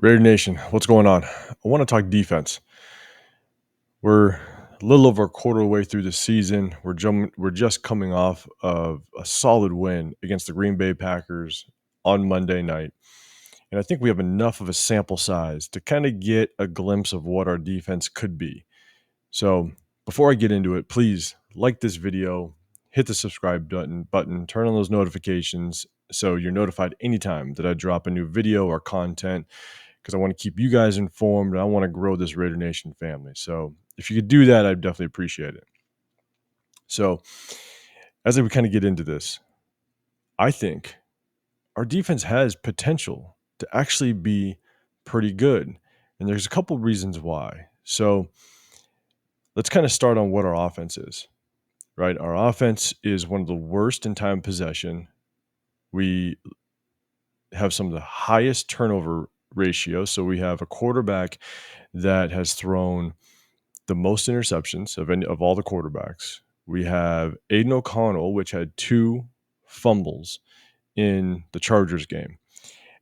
Raider Nation, what's going on? I want to talk defense. We're a little over a quarter way through the season. We're just coming off of a solid win against the Green Bay Packers on Monday night. And I think we have enough of a sample size to kind of get a glimpse of what our defense could be. So before I get into it, please like this video, hit the subscribe button, turn on those notifications so you're notified anytime that I drop a new video or content because I want to keep you guys informed and I want to grow this Raider Nation family. So if you could do that, I'd definitely appreciate it. So as we kind of get into this, I think our defense has potential to actually be pretty good. And there's a couple reasons why. So let's kind of start on what our offense is, right? Our offense is one of the worst in time possession. We have some of the highest turnover ratios. So we have a quarterback that has thrown the most interceptions of all the quarterbacks. We have Aiden O'Connell, which had 2 fumbles in the Chargers game.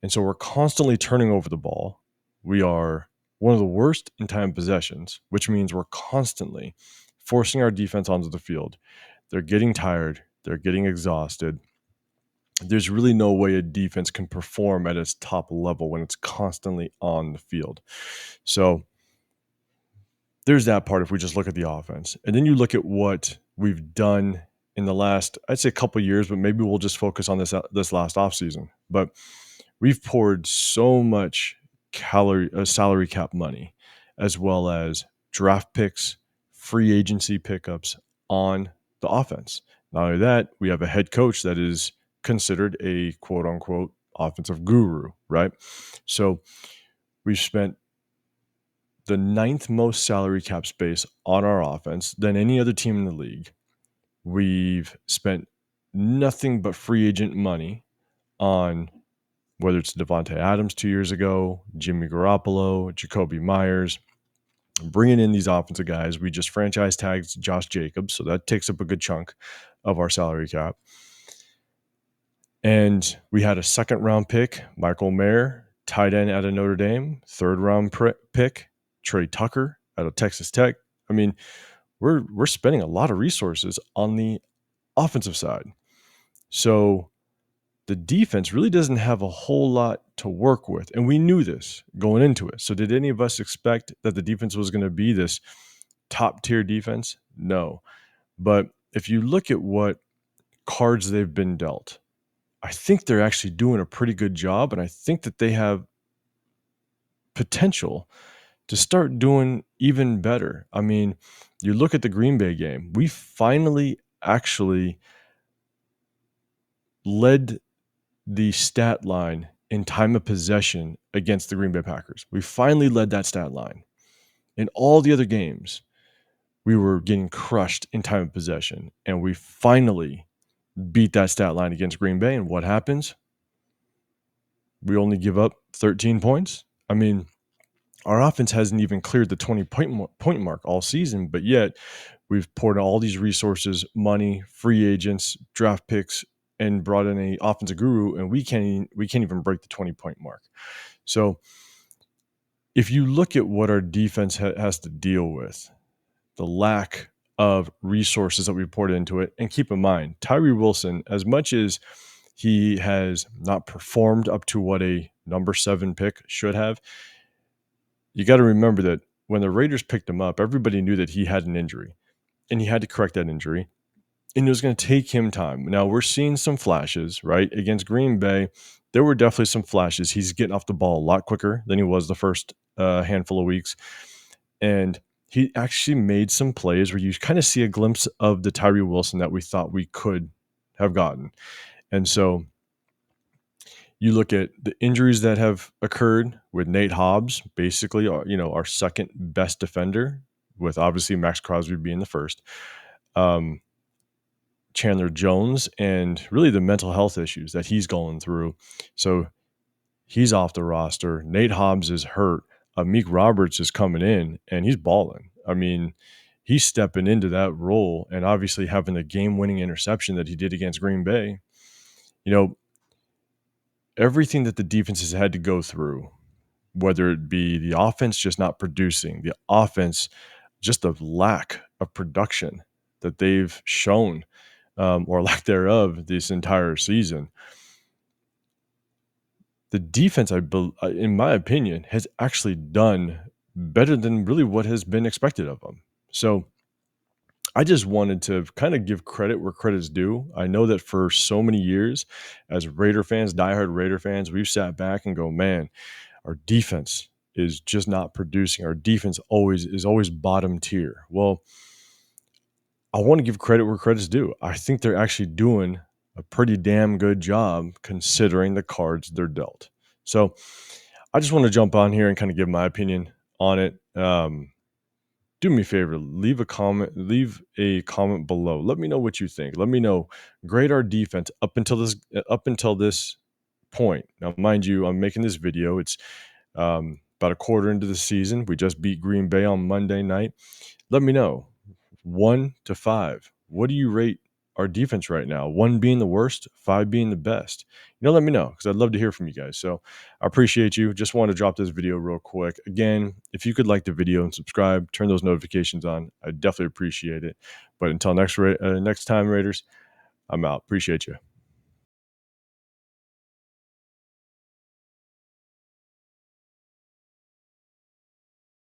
And so we're constantly turning over the ball. We are one of the worst in time possessions, which means we're constantly forcing our defense onto the field. They're getting tired. They're getting exhausted. There's really no way a defense can perform at its top level when it's constantly on the field. So there's that part if we just look at the offense. And then you look at what we've done in the last, I'd say a couple of years, but maybe we'll just focus on this last offseason. But we've poured so much salary cap money, as well as draft picks, free agency pickups on the offense. Not only that, we have a head coach that is considered a quote unquote offensive guru, right? So we've spent the 9th most salary cap space on our offense than any other team in the league. We've spent nothing but free agent money on whether it's Devontae Adams 2 years ago, Jimmy Garoppolo, Jacoby Myers, bringing in these offensive guys. We just franchise tagged Josh Jacobs, so that takes up a good chunk of our salary cap. And we had a 2nd-round pick, Michael Mayer, tight end out of Notre Dame, 3rd-round pick, Trey Tucker out of Texas Tech. I mean, we're spending a lot of resources on the offensive side. So the defense really doesn't have a whole lot to work with. And we knew this going into it. So did any of us expect that the defense was going to be this top tier defense? No. But if you look at what cards they've been dealt, I think they're actually doing a pretty good job. And I think that they have potential to start doing even better. I mean, you look at the Green Bay game, we finally actually led the stat line in time of possession against the Green Bay Packers. We finally led that stat line. In all the other games, we were getting crushed in time of possession, and we finally beat that stat line against Green Bay. And what happens? We only give up 13 points. I mean, our offense hasn't even cleared the 20-point mark all season, but yet we've poured all these resources, money, free agents, draft picks, and brought in a offensive guru, and we can't even break the 20-point mark. So if you look at what our defense has to deal with, the lack of resources that we poured into it, and keep in mind, Tyree Wilson, as much as he has not performed up to what a number 7 pick should have, you got to remember that when the Raiders picked him up, everybody knew that he had an injury, and he had to correct that injury. And it was going to take him time. Now we're seeing some flashes, right? Against Green Bay, there were definitely some flashes. He's getting off the ball a lot quicker than he was the first handful of weeks. And he actually made some plays where you kind of see a glimpse of the Tyree Wilson that we thought we could have gotten. And so you look at the injuries that have occurred with Nate Hobbs, basically, our second best defender, with obviously Max Crosby being the first. Chandler Jones, and really the mental health issues that he's going through. So he's off the roster. Nate Hobbs is hurt. Amik Roberts is coming in, and he's balling. I mean, he's stepping into that role, and obviously having the game-winning interception that he did against Green Bay. Everything that the defense has had to go through whether it be the offense just not producing, the offense, just the lack of production that they've shown, or lack thereof this entire season. The defense, in my opinion, has actually done better than really what has been expected of them. So I just wanted to kind of give credit where credit's due. I know that for so many years, as Raider fans, diehard Raider fans, we've sat back and go, man, our defense is just not producing. Our defense always bottom tier. Well, I want to give credit where credit's due. I think they're actually doing a pretty damn good job considering the cards they're dealt. So I just want to jump on here and kind of give my opinion on it. Do me a favor, leave a comment below. Let me know what you think. Let me know. Grade our defense up until this point. Now, mind you, I'm making this video. It's about a quarter into the season. We just beat Green Bay on Monday night. Let me know, 1 to 5. What do you rate our defense right now? 1 being the worst, 5 being the best. Let me know because I'd love to hear from you guys. So I appreciate you. Just want to drop this video real quick. Again, if you could like the video and subscribe, turn those notifications on. I definitely appreciate it. But until next time, Raiders, I'm out. Appreciate you.